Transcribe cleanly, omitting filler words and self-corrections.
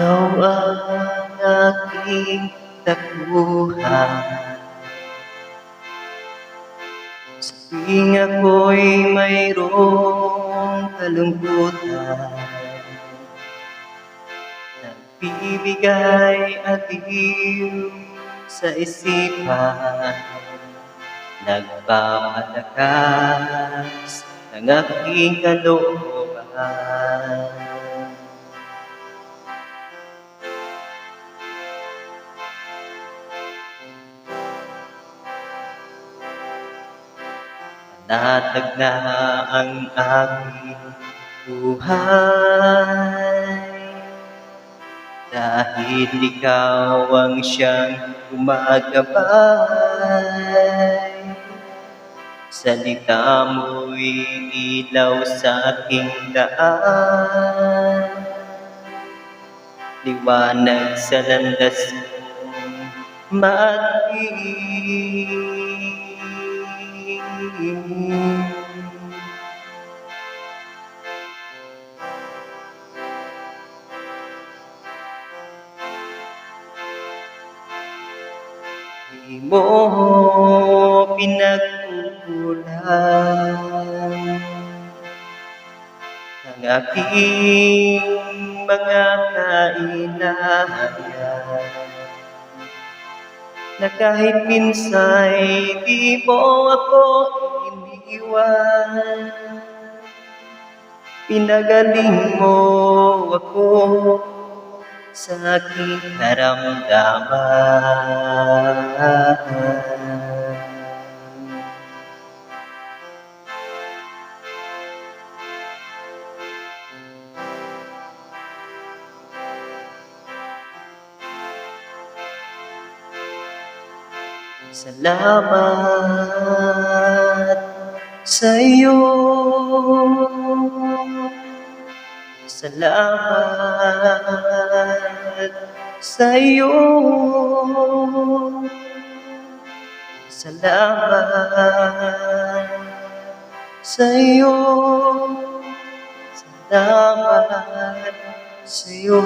Ikaw ang aking takbuhan, sa tuwing ako'y mayroong kalungkutan. Nagbibigay aliw sa isipan, nagpapalakas ng aking kalooban. Panatag na ang aking buhay, dahil ikaw ang siyang gumagabay. Salita mo'y ilaw sa aking daan, liwanag sa landas kong madilim. Di mo pinagkukulang ang aking mga kailangan, na kahit minsa'y di mo ako iniwan. Pinagaling mo ako sa aking karamdaman. Salamat sa iyo, salamat sa iyo, salamat sa iyo, salamat sa iyo.